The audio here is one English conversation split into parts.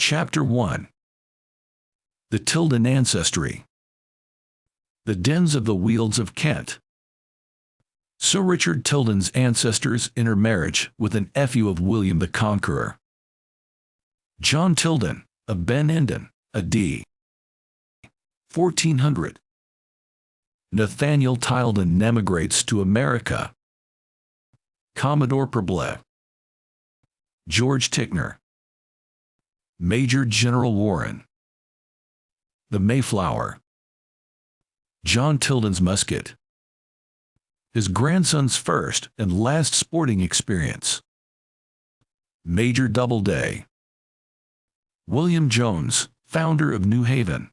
Chapter 1. The Tilden Ancestry. The Dens of the Wealds of Kent. Sir Richard Tilden's ancestors intermarriage with an nephew of William the Conqueror. John Tilden, of Ben Enden, a.d. 1400. Nathaniel Tilden emigrates to America. Commodore Preble. George Ticknor. Major General Warren. The Mayflower. John Tilden's musket. His grandson's first and last sporting experience. Major Doubleday. William Jones, founder of New Haven.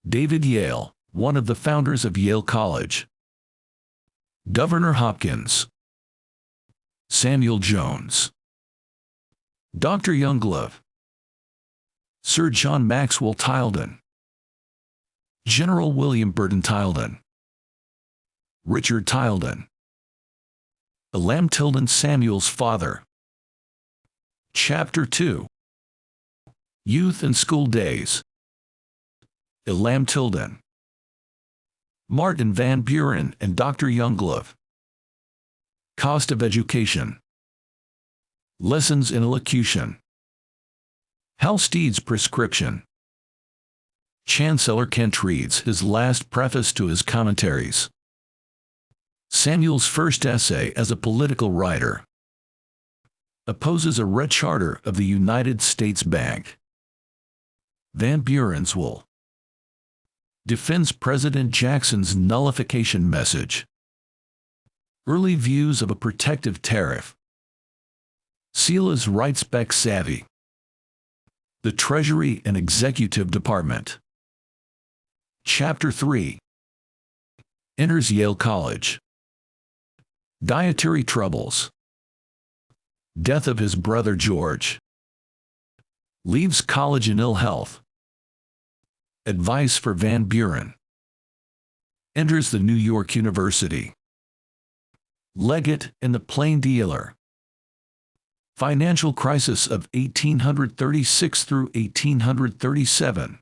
David Yale, one of the founders of Yale College. Governor Hopkins. Samuel Jones. Dr. Younglove. Sir John Maxwell Tilden. General William Burton Tilden. Richard Tilden. Elam Tilden, Samuel's father. Chapter 2. Youth and School Days. Elam Tilden. Martin Van Buren and Dr. Younglove. Cost of education. Lessons in elocution. Halstead's prescription. Chancellor Kent reads his last preface to his commentaries. Samuel's first essay as a political writer. Opposes a recharter of the United States Bank. Van Buren's will. Defends President Jackson's nullification message. Early views of a protective tariff. Sila's writes back savvy. The Treasury and Executive Department. Chapter 3. Enters Yale College. Dietary troubles. Death of his brother George. Leaves college in ill health. Advice for Van Buren. Enters the New York University. Legate and the Plain Dealer. Financial crisis of 1836 through 1837.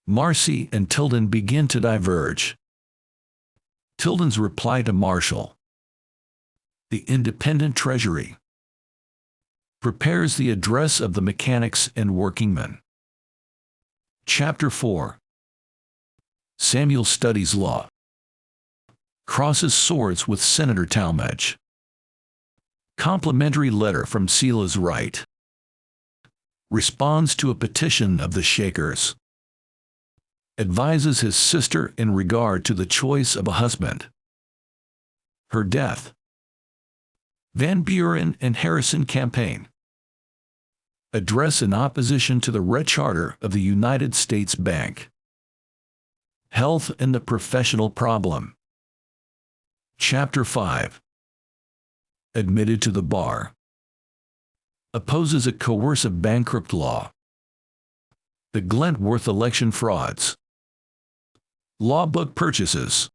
Marcy and Tilden begin to diverge. Tilden's reply to Marshall. The Independent Treasury. Prepares the address of the mechanics and workingmen. Chapter 4. Samuel studies law. Crosses swords with Senator Talmadge. Complimentary letter from Sila's right. Responds to a petition of the Shakers. Advises his sister in regard to the choice of a husband. Her death. Van Buren and Harrison campaign. Address in opposition to the recharter of the United States Bank. Health and the professional problem. Chapter 5. Admitted to the bar. Opposes a coercive bankrupt law. The Glentworth election frauds. Law book purchases.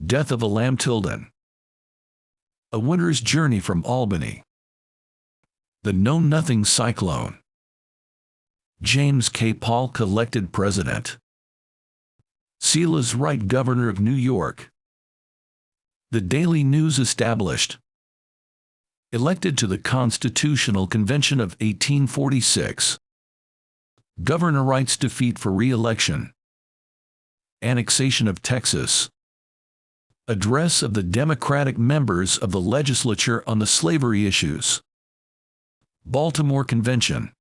Death of Elam Tilden. A winter's journey from Albany. The Know-Nothing Cyclone. James K. Polk elected president. Sila's right governor of New York. The Daily News established. Elected to the Constitutional Convention of 1846. Governor Wright's defeat for re-election. Annexation of Texas. Address of the Democratic members of the legislature on the slavery issues. Baltimore Convention.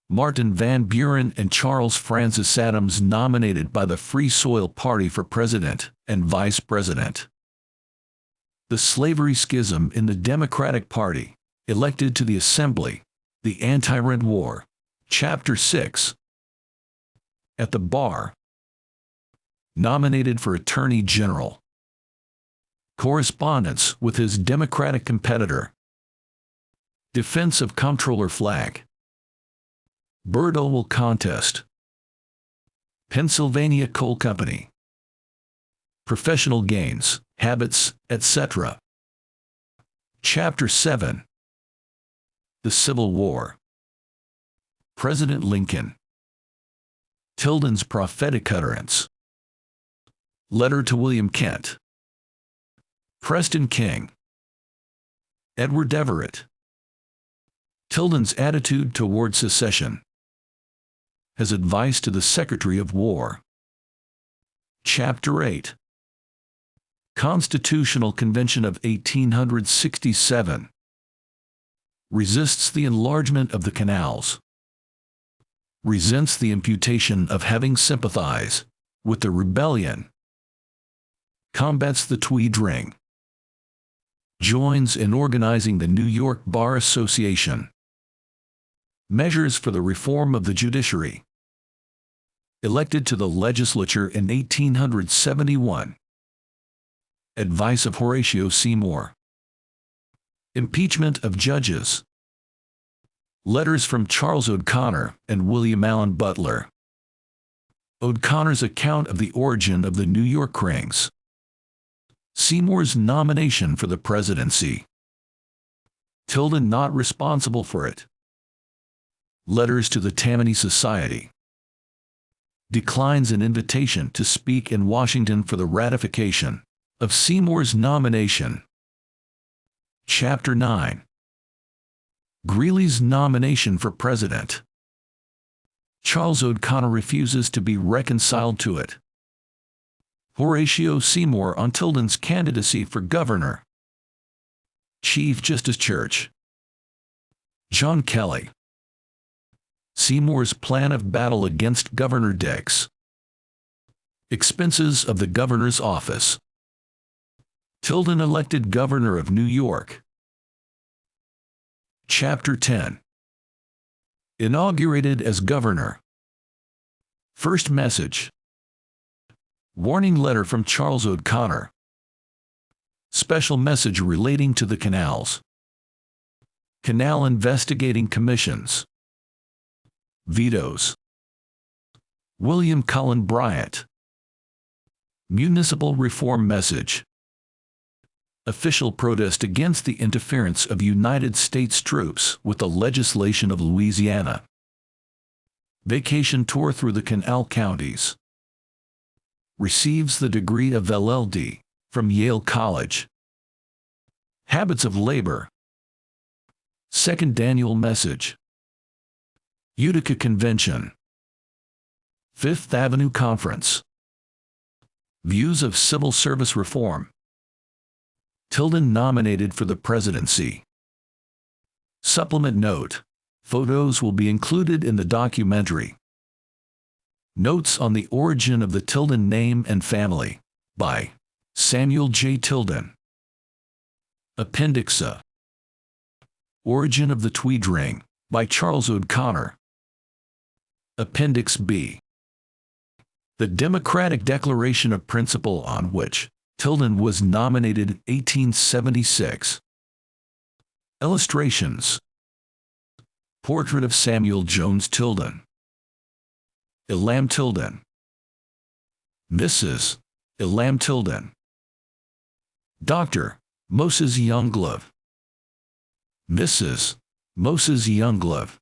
Martin Van Buren and Charles Francis Adams nominated by the Free Soil Party for president and vice president. The slavery schism in the Democratic Party, elected to the Assembly. The Anti-Rent War. Chapter 6. At the bar. Nominated for Attorney General. Correspondence with his Democratic competitor. Defense of Comptroller flag. Bird Owl contest. Pennsylvania Coal Company. Professional gains, habits, etc. Chapter 7. The Civil War. President Lincoln. Tilden's prophetic utterance. Letter to William Kent. Preston King. Edward Everett. Tilden's attitude toward secession. His advice to the Secretary of War. Chapter 8. Constitutional Convention of 1867. Resists the enlargement of the canals. Resents the imputation of having sympathized with the rebellion. Combats the Tweed Ring. Joins in organizing the New York Bar Association. Measures for the reform of the judiciary. Elected to the legislature in 1871. Advice of Horatio Seymour. Impeachment of judges. Letters from Charles O'Connor and William Allen Butler. O'Connor's account of the origin of the New York rings. Seymour's nomination for the presidency. Tilden not responsible for it. Letters to the Tammany Society. Declines an invitation to speak in Washington for the ratification of Seymour's nomination. Chapter 9. Greeley's nomination for president. Charles O'Connor refuses to be reconciled to it. Horatio Seymour on Tilden's candidacy for governor. Chief Justice Church. John Kelly. Seymour's plan of battle against Governor Dix. Expenses of the governor's office. Tilden elected governor of New York. Chapter 10. Inaugurated as governor. First message. Warning letter from Charles O'Connor. Special message relating to the canals. Canal investigating commissions. Vetoes. William Cullen Bryant. Municipal reform message. Official protest against the interference of United States troops with the legislation of Louisiana. Vacation tour through the canal counties. Receives the degree of LL.D. from Yale College. Habits of labor. Second annual message. Utica Convention. Fifth Avenue Conference. Views of civil service reform. Tilden nominated for the presidency. Supplement note. Photos will be included in the documentary. Notes on the origin of the Tilden name and family, by Samuel J. Tilden. Appendix A. Origin of the Tweed Ring, by Charles O'Connor. Appendix B. The Democratic Declaration of Principle on which Tilden was nominated in 1876. Illustrations. Portrait of Samuel Jones Tilden. Elam Tilden. Mrs. Elam Tilden. Dr. Moses Younglove. Mrs. Moses Younglove.